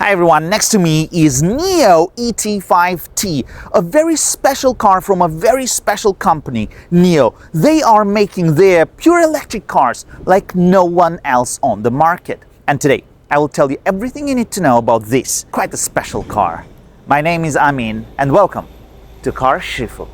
Hi everyone, next to me is NIO ET5T, a very special car from a very special company, NIO. They are making their pure electric cars like no one else on the market. And today, I will tell you everything you need to know about this quite a special car. My name is Amin and welcome to Car Shifu.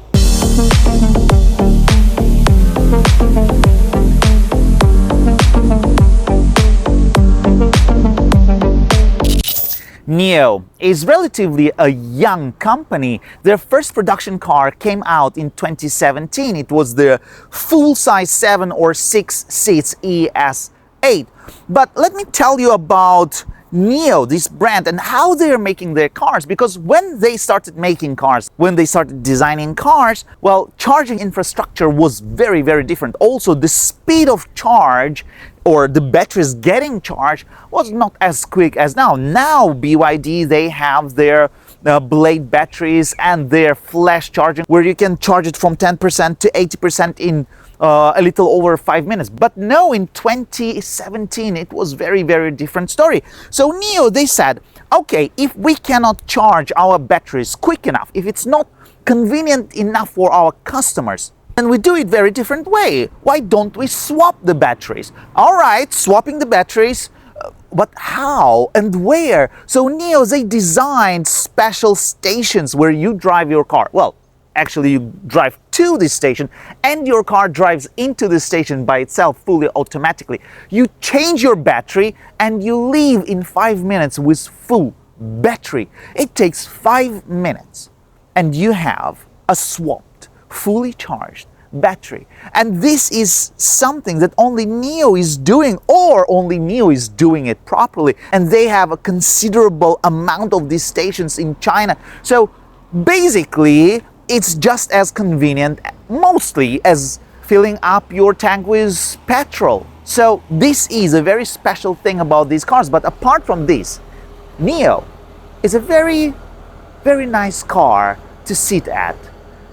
NIO is relatively a young company. Their first production car came out in 2017. It was the full-size 7 or 6 seats ES8. But let me tell you about NIO, this brand, and how they're making their cars, because when they started making cars, when they started designing cars, well, charging infrastructure was very, very different. Also, the speed of charge or the batteries getting charged was not as quick as now. Now, BYD, they have their blade batteries and their flash charging, where you can charge it from 10% to 80% in a little over 5 minutes. But no, in 2017, it was very, very different story. So NIO, they said, okay, if we cannot charge our batteries quick enough, if it's not convenient enough for our customers, and we do it very different way. Why don't we swap the batteries? All right, swapping the batteries, but how and where? So NIO, they designed special stations where you drive your car. Well, actually you drive to this station and your car drives into the station by itself fully automatically. You change your battery and you leave in 5 minutes with full battery. It takes 5 minutes and you have a swapped, fully charged battery. And this is something that only NIO is doing, or only NIO is doing it properly. And they have a considerable amount of these stations in China. So basically, it's just as convenient, mostly, as filling up your tank with petrol. So this is a very special thing about these cars. But apart from this, NIO is a very, very nice car to sit at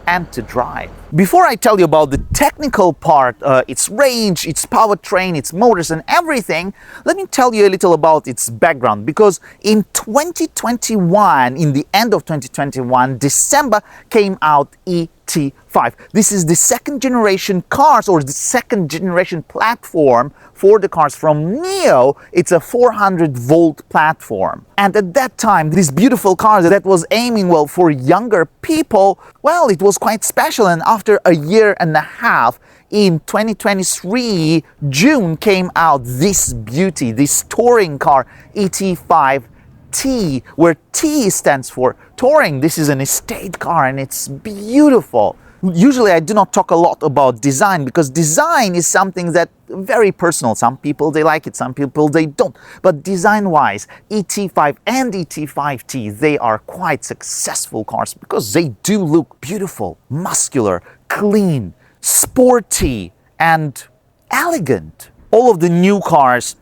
and to drive. Before I tell you about the technical part, its range, its powertrain, its motors and everything, let me tell you a little about its background, because in 2021, in the end of 2021, December, came out ET5. This is the second generation cars, or the second generation platform for the cars from NIO. It's a 400 volt platform. And at that time, this beautiful car that was aiming, well, for younger people, well, it was quite special. And after a year and a half, in 2023, June, came out this beauty, this touring car, ET5T, where T stands for touring. This is an estate car and it's beautiful. Usually I do not talk a lot about design, because design is something that very personal. Some people, they like it, some people, they don't. But design-wise, ET5 and ET5T, they are quite successful cars because they do look beautiful, muscular, clean, sporty, and elegant. All of the new cars,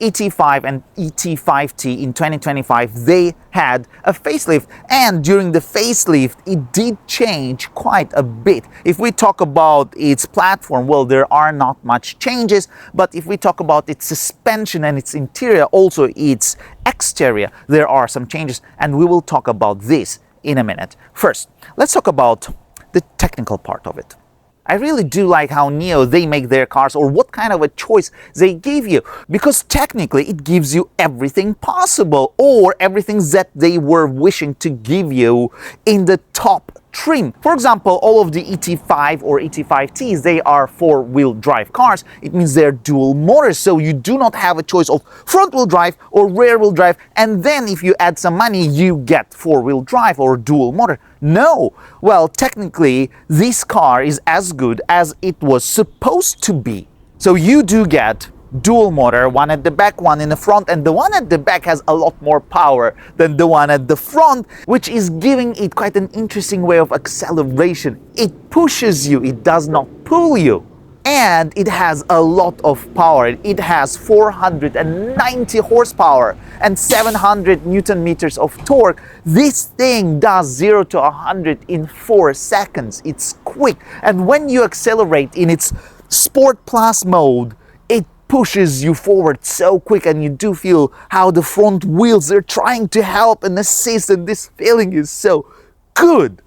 ET5 and ET5T in 2025, they had a facelift, and during the facelift it did change quite a bit. If we talk about its platform, well, there are not much changes, but if we talk about its suspension and its interior, also its exterior, there are some changes, and we will talk about this in a minute. First, let's talk about the technical part of it. I really do like how NIO, they make their cars, or what kind of a choice they give you, because technically it gives you everything possible, or everything that they were wishing to give you in the top trim. For example, all of the ET5 or ET5Ts, they are 4-wheel drive cars. It means they're dual motors, so you do not have a choice of front-wheel drive or rear-wheel drive, and then if you add some money, you get 4-wheel drive or dual motor. No. Well, technically, this car is as good as it was supposed to be. So you do get dual motor, one at the back, one in the front, and the one at the back has a lot more power than the one at the front, which is giving it quite an interesting way of acceleration. It pushes you, it does not pull you. And it has a lot of power. It has 490 horsepower and 700 Newton meters of torque. This thing does 0 to 100 in 4 seconds. It's quick. And when you accelerate in its Sport Plus mode, it pushes you forward so quick, and you do feel how the front wheels are trying to help and assist, and this feeling is so good.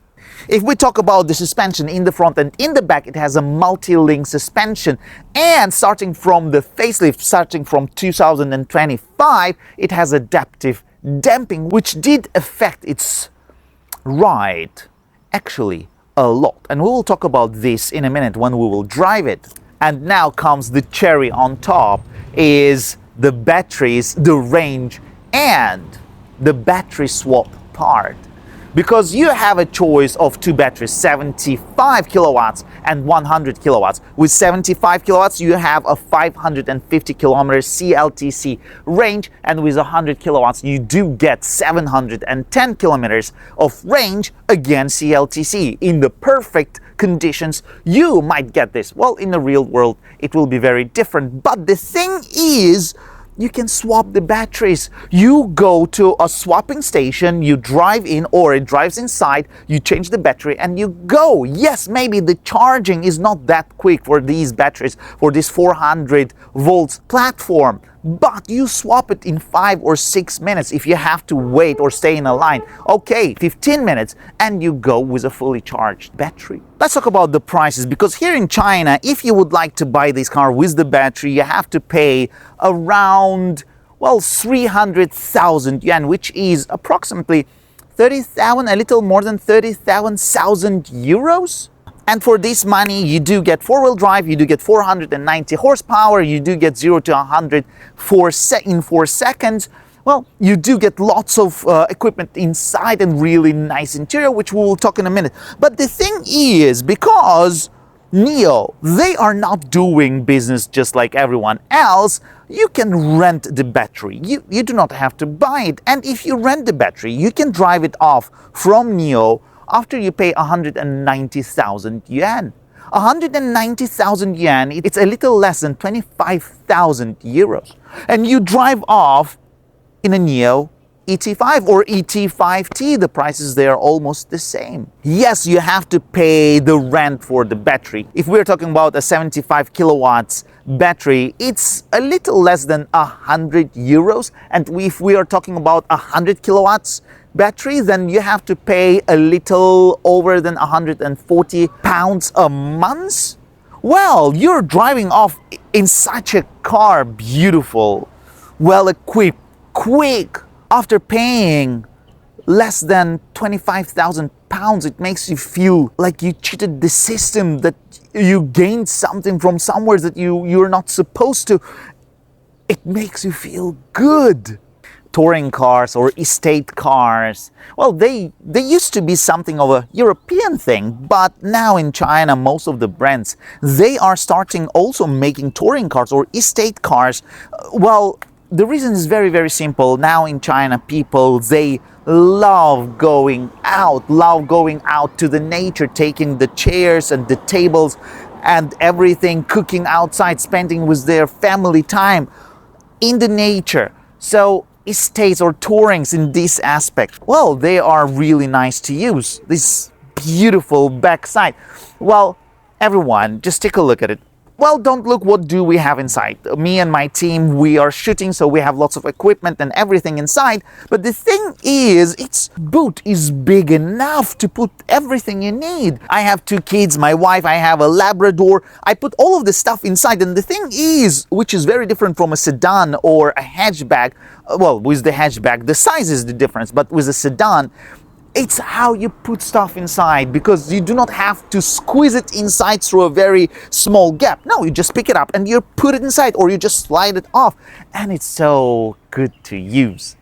If we talk about the suspension in the front and in the back, it has a multi-link suspension, and starting from the facelift, starting from 2025, it has adaptive damping, which did affect its ride actually a lot, and we will talk about this in a minute when we will drive it. And now comes the cherry on top, is the batteries, the range, and the battery swap part. Because you have a choice of two batteries, 75 kilowatts and 100 kilowatts. With 75 kilowatts, you have a 550 kilometers CLTC range, and with 100 kilowatts, you do get 710 kilometers of range, again CLTC. In the perfect conditions, you might get this. Well, in the real world, it will be very different. But the thing is, you can swap the batteries. You go to a swapping station, you drive in, or it drives inside, you change the battery and you go. Yes, maybe the charging is not that quick for these batteries, for this 400 volts platform, but you swap it in 5 or 6 minutes. If you have to wait or stay in a line, okay, 15 minutes, and you go with a fully charged battery. Let's talk about the prices, because here in China, if you would like to buy this car with the battery, you have to pay around, well, 300,000 yuan, which is approximately 30,000, a little more than 30,000 euros. And for this money, you do get four-wheel drive, you do get 490 horsepower, you do get 0 to 100 in 4 seconds. Well, you do get lots of equipment inside and really nice interior, which we will talk in a minute. But the thing is, because NIO, they are not doing business just like everyone else, you can rent the battery. You do not have to buy it. And if you rent the battery, you can drive it off from NIO after you pay 190,000 yuan. 190,000 yuan, it's a little less than 25,000 euros. And you drive off in a NIO ET5 or ET5T, the prices there are almost the same. Yes, you have to pay the rent for the battery. If we're talking about a 75 kilowatts battery, it's a little less than 100 euros. And if we are talking about 100 kilowatts battery, then you have to pay a little over than 140 pounds a month. Well, you're driving off in such a car, beautiful, well equipped, quick, after paying less than 25,000 pounds. It makes you feel like you cheated the system, that you gained something from somewhere that you're not supposed to. It makes you feel good. Touring cars or estate cars, well, they used to be something of a European thing, but now in China, most of the brands, they are starting also making touring cars or estate cars. Well, the reason is very, very simple. Now in China, people, they love going out to the nature, taking the chairs and the tables and everything, cooking outside, spending with their family time in the nature. So estates or tourings in this aspect, well, they are really nice to use. This beautiful backside. Well, everyone, just take a look at it. Well, don't look, what do we have inside? Me and my team, we are shooting, so we have lots of equipment and everything inside. But the thing is, its boot is big enough to put everything you need. I have 2 kids, my wife, I have a Labrador. I put all of the stuff inside. And the thing is, which is very different from a sedan or a hatchback, well, with the hatchback, the size is the difference, but with a sedan, it's how you put stuff inside, because you do not have to squeeze it inside through a very small gap. No, you just pick it up and you put it inside, or you just slide it off, and it's so good to use.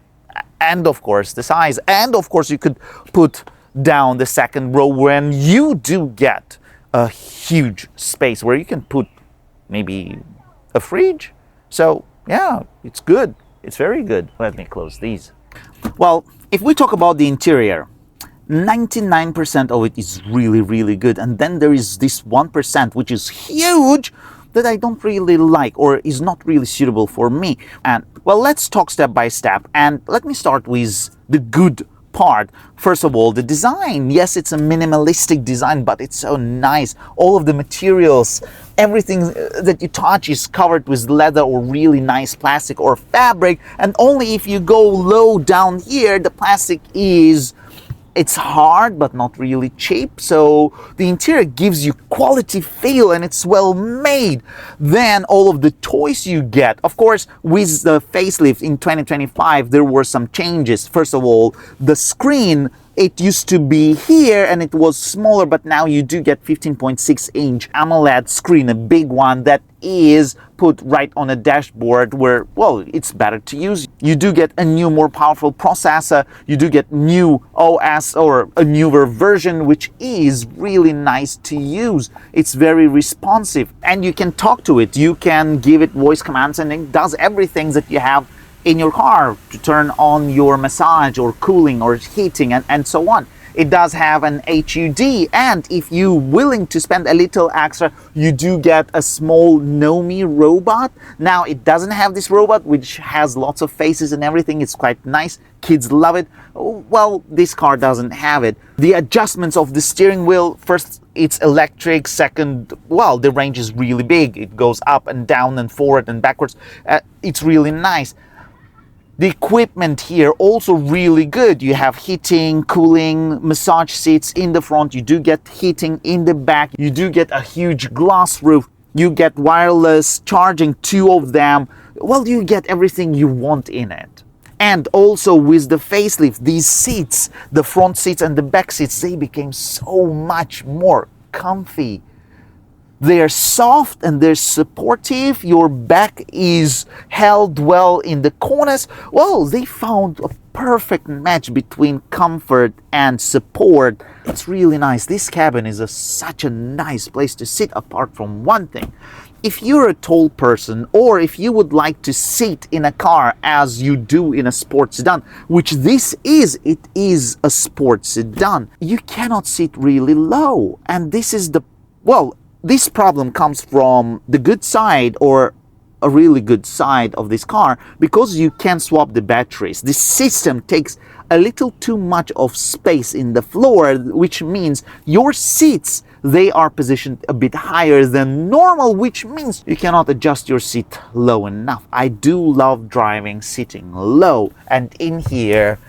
And of course the size, and of course you could put down the second row when you do get a huge space where you can put maybe a fridge. So yeah, it's good. It's very good. Let me close these. Well, if we talk about the interior, 99% of it is really, really good. And then there is this 1%, which is huge, that I don't really like or is not really suitable for me. And well, let's talk step by step. And let me start with the good part. First of all, the design. Yes, it's a minimalistic design, but it's so nice. All of the materials, everything that you touch is covered with leather or really nice plastic or fabric. And only if you go low down here, the plastic is, it's hard but not really cheap, so the interior gives you quality feel and it's well made. Then all of the toys you get, of course, with the facelift in 2025 there were some changes. First of all, the screen, it used to be here and it was smaller, but now you do get 15.6-inch AMOLED screen, a big one that is put right on a dashboard where, well, it's better to use. You do get a new, more powerful processor. You do get new OS or a newer version, which is really nice to use. It's very responsive and you can talk to it. You can give it voice commands and it does everything that you have in your car to turn on your massage or cooling or heating and so on. It does have an HUD, and if you're willing to spend a little extra, you do get a small Nomi robot. Now, it doesn't have this robot, which has lots of faces and everything. It's quite nice. Kids love it. Well, this car doesn't have it. The adjustments of the steering wheel, first, it's electric. Second, well, the range is really big. It goes up and down and forward and backwards. It's really nice. The equipment here also really good. You have heating, cooling, massage seats in the front. You do get heating in the back. You do get a huge glass roof. You get wireless charging, 2 of them. Well, you get everything you want in it. And also with the facelift, these seats, the front seats and the back seats, they became so much more comfy. They're soft and they're supportive. Your back is held well in the corners. Well, they found a perfect match between comfort and support. It's really nice. This cabin is such a nice place to sit, apart from one thing. If you're a tall person, or if you would like to sit in a car as you do in a sports sedan, which this is, it is a sports sedan, you cannot sit really low. And this is this problem comes from the good side, or a really good side of this car, because you can swap the batteries. This system takes a little too much of space in the floor, which means your seats, they are positioned a bit higher than normal, which means you cannot adjust your seat low enough. I do love driving sitting low, and in here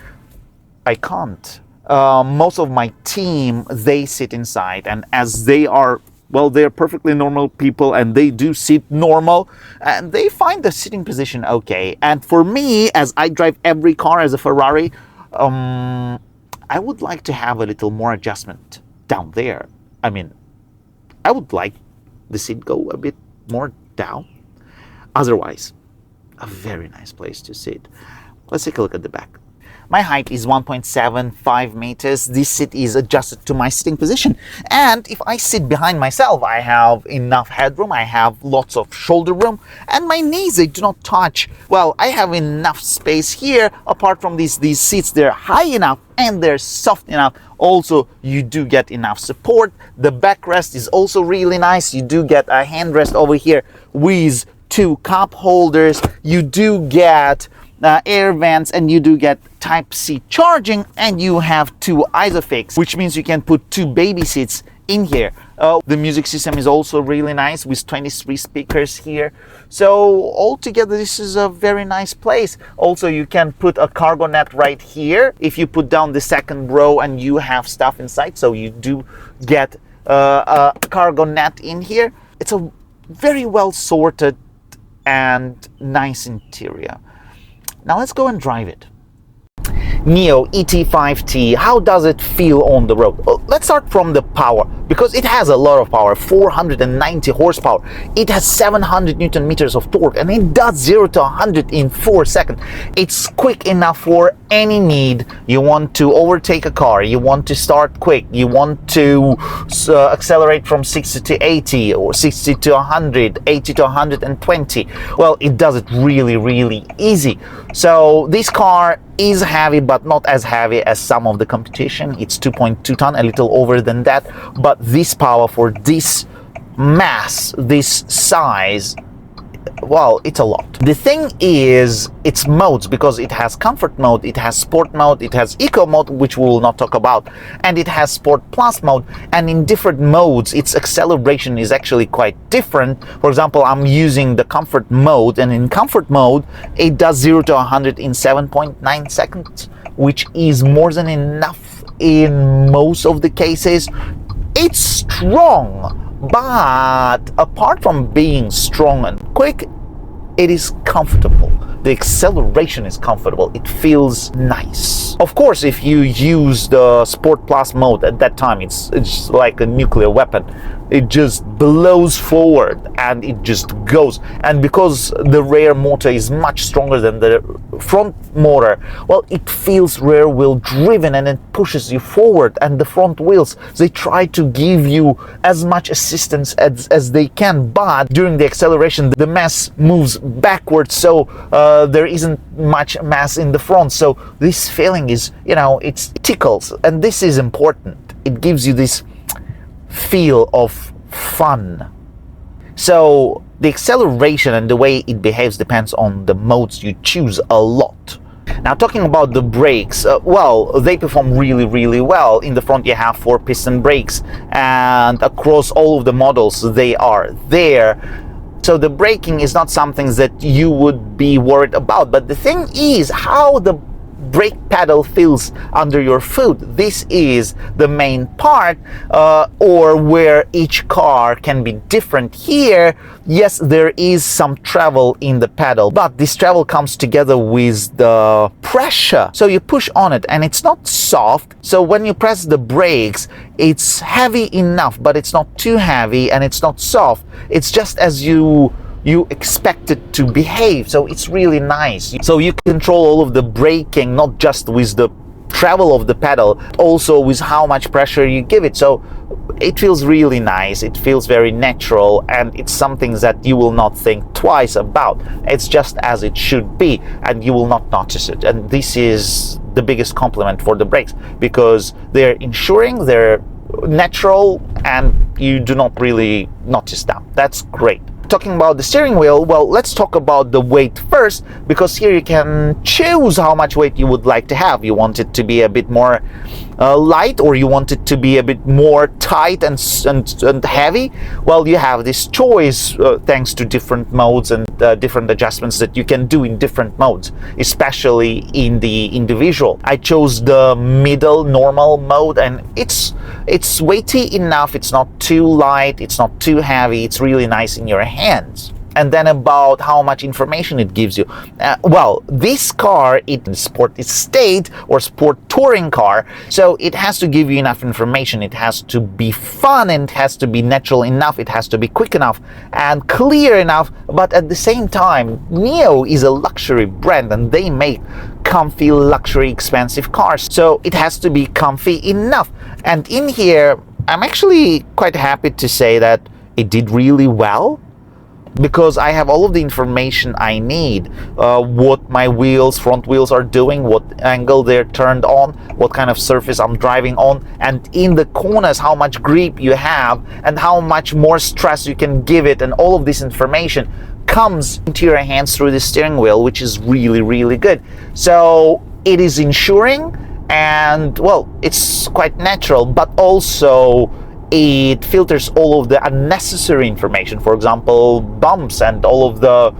I can't. Most of my team, they sit inside, and as they are, well, they're perfectly normal people and they do sit normal and they find the sitting position okay. And for me, as I drive every car as a Ferrari, I would like to have a little more adjustment down there. I mean, I would like the seat go a bit more down. Otherwise, a very nice place to sit. Let's take a look at the back. My height is 1.75 meters. This seat is adjusted to my sitting position. And if I sit behind myself, I have enough headroom, I have lots of shoulder room, and my knees, they do not touch. Well, I have enough space here. Apart from these seats, they're high enough and they're soft enough. Also, you do get enough support. The backrest is also really nice. You do get a handrest over here with 2 cup holders. You do get air vents, and you do get Type-C charging, and you have 2 ISOFIX, which means you can put 2 baby seats in here. The music system is also really nice with 23 speakers here. So altogether, this is a very nice place. Also, you can put a cargo net right here if you put down the second row and you have stuff inside. So you do get a cargo net in here. It's a very well sorted and nice interior. Now let's go and drive it. NIO ET5T, how does it feel on the road? Well, let's start from the power, because it has a lot of power, 490 horsepower. It has 700 Newton meters of torque, and it does 0 to 100 in 4 seconds. It's quick enough for any need. You want to overtake a car, you want to start quick, you want to accelerate from 60 to 80, or 60 to 100, 80 to 120. Well, it does it really, really easy. So this car is heavy, but not as heavy as some of the competition. It's 2.2 ton, a little over than that, but this power for this mass, this size, well, it's a lot. The thing is, it's modes, because it has comfort mode, it has sport mode, it has eco mode, which we will not talk about, and it has sport plus mode. And in different modes, its acceleration is actually quite different. For example, I'm using the comfort mode, and in comfort mode, it does 0 to 100 in 7.9 seconds, which is more than enough in most of the cases. It's strong, but apart from being strong and quick, it is comfortable. The acceleration is comfortable. It feels nice. Of course, if you use the Sport Plus mode at that time, it's like a nuclear weapon. It just blows forward and it just goes. And because the rear motor is much stronger than the front motor, well, it feels rear wheel driven and it pushes you forward. And the front wheels, they try to give you as much assistance as they can, but during the acceleration, the mass moves backwards, so there isn't much mass in the front. So this feeling is, it tickles, and this is important. It gives you this feel of fun. So the acceleration and the way it behaves depends on the modes you choose a lot. Now, talking about the brakes, well, they perform really, really well. In the front, you have 4-piston brakes, and across all of the models, they are there. So the braking is not something that you would be worried about. But the thing is how the brake pedal feels under your foot. This is the main part, or where each car can be different. Here, yes, there is some travel in the pedal, but this travel comes together with the pressure. So you push on it and it's not soft. So when you press the brakes, it's heavy enough, but it's not too heavy, and it's not soft. It's just as you expect it to behave. So it's really nice. So you control all of the braking, not just with the travel of the pedal, also with how much pressure you give it. So it feels really nice. It feels very natural, and it's something that you will not think twice about. It's just as it should be, and you will not notice it. And this is the biggest compliment for the brakes, because they're ensuring they're natural and you do not really notice that. That's great. Talking about the steering wheel, well, let's talk about the weight first, because here you can choose how much weight you would like to have. You want it to be a bit more light, or you want it to be a bit more tight and heavy. Well, you have this choice thanks to different modes and different adjustments that you can do in different modes, especially in the individual. I chose the middle normal mode, and it's weighty enough. It's not too light, it's not too heavy. It's really nice in your hands. And then about how much information it gives you. Well, this car, it's sport estate or sport touring car, so it has to give you enough information. It has to be fun, and it has to be natural enough. It has to be quick enough and clear enough. But at the same time, NIO is a luxury brand, and they make comfy, luxury, expensive cars. So it has to be comfy enough. And in here, I'm actually quite happy to say that it did really well, because I have all of the information I need, what my front wheels are doing, what angle they're turned on, what kind of surface I'm driving on, and in the corners how much grip you have and how much more stress you can give it, and all of this information comes into your hands through the steering wheel, which is really, really good. So it is ensuring, and well, it's quite natural, but also it filters all of the unnecessary information, for example, bumps and all of the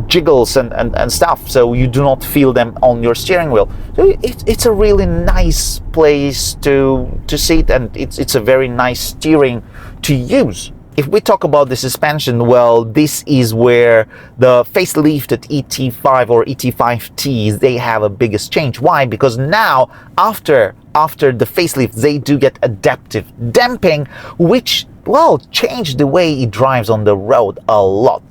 jiggles and stuff, so you do not feel them on your steering wheel. So it's a really nice place to sit, and it's a very nice steering to use. If we talk about the suspension, well, this is where the facelifted ET5 or ET5T, they have a biggest change. Why? Because now, after the facelift, they do get adaptive damping, which, well, changed the way it drives on the road a lot.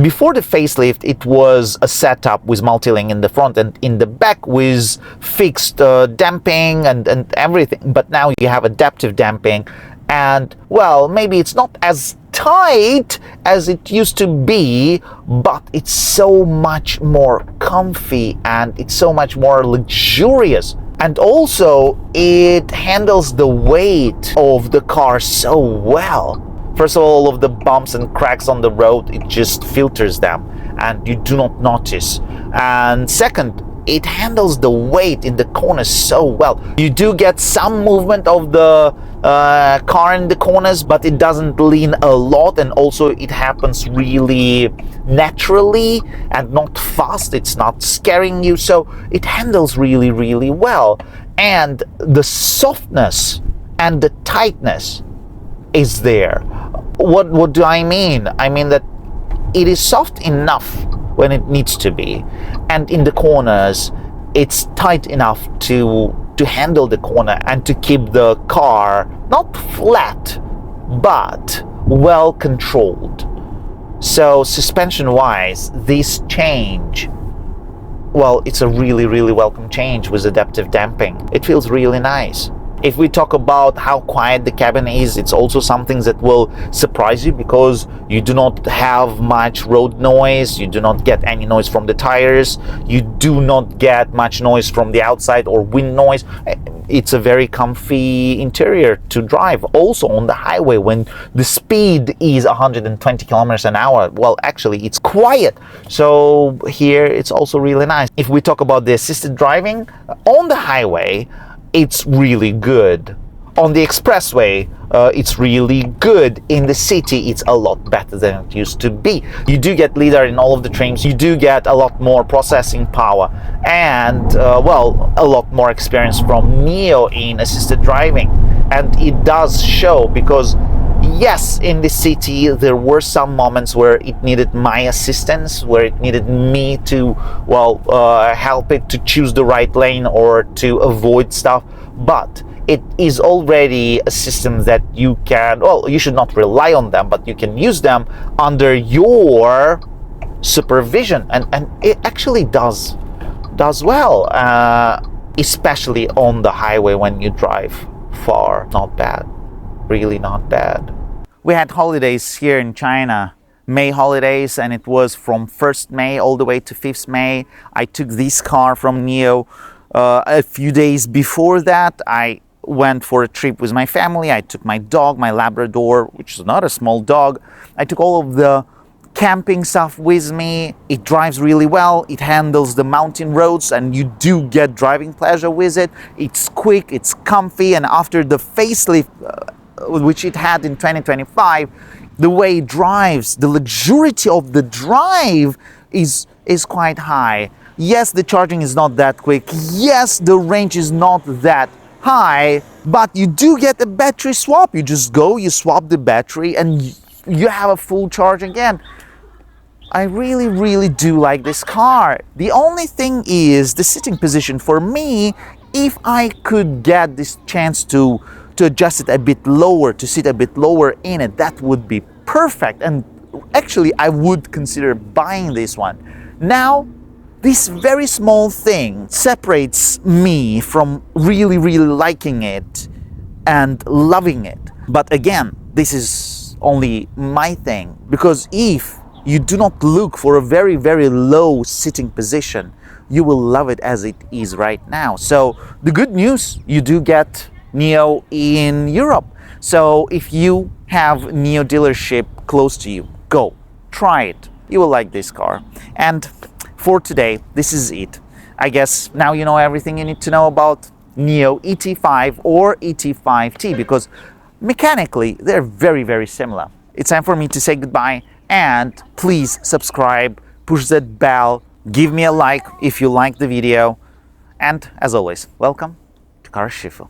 Before the facelift, it was a setup with multi-link in the front and in the back with fixed damping and everything. But now you have adaptive damping, and well, maybe it's not as tight as it used to be, but it's so much more comfy and it's so much more luxurious. And also, it handles the weight of the car so well. First of all of the bumps and cracks on the road, it just filters them and you do not notice. And second, it handles the weight in the corners so well. You do get some movement of the car in the corners, but it doesn't lean a lot, and also it happens really naturally and not fast. It's not scaring you, so it handles really, really well. And the softness and the tightness is there. What do I mean? I mean that it is soft enough when it needs to be, and in the corners it's tight enough to handle the corner and to keep the car not flat but well controlled. So suspension wise, this change, well, it's a really, really welcome change with adaptive damping. It feels really nice. If we talk about how quiet the cabin is, it's also something that will surprise you, because you do not have much road noise, you do not get any noise from the tires, you do not get much noise from the outside or wind noise. It's a very comfy interior to drive. Also on the highway when the speed is 120 kilometers an hour, well, actually it's quiet. So here it's also really nice. If we talk about the assisted driving on the highway, it's really good. On the expressway, it's really good. In the city, it's a lot better than it used to be. You do get LiDAR in all of the trims, you do get a lot more processing power, and well, a lot more experience from NIO in assisted driving. And it does show, because yes, in the city there were some moments where it needed my assistance, where it needed me to, well, help it to choose the right lane or to avoid stuff, but it is already a system that you can, well, you should not rely on them, but you can use them under your supervision, and it actually does well, especially on the highway when you drive far. Not bad, really not bad. We had holidays here in China, May holidays, and it was from 1st May all the way to 5th May. I took this car from NIO. A few days before that, I went for a trip with my family. I took my dog, my Labrador, which is not a small dog. I took all of the camping stuff with me. It drives really well. It handles the mountain roads, and you do get driving pleasure with it. It's quick, it's comfy, and after the facelift, which it had in 2025, the way it drives, the luxury of the drive is quite high. Yes, the charging is not that quick. Yes, the range is not that high, but you do get a battery swap. You just go, you swap the battery, and you have a full charge again. I really, really do like this car. The only thing is the sitting position. For me, if I could get this chance to adjust it a bit lower, to sit a bit lower in it, that would be perfect. And actually, I would consider buying this one. Now, this very small thing separates me from really, really liking it and loving it. But again, this is only my thing, because if you do not look for a very, very low sitting position, you will love it as it is right now. So the good news, you do get NIO in Europe. So if you have NIO dealership close to you, go, try it. You will like this car. And for today, this is it. I guess now you know everything you need to know about NIO ET5 or ET5T, because mechanically they're very, very similar. It's time for me to say goodbye, and please subscribe, push that bell, give me a like if you like the video, and as always, welcome to Car Shifu.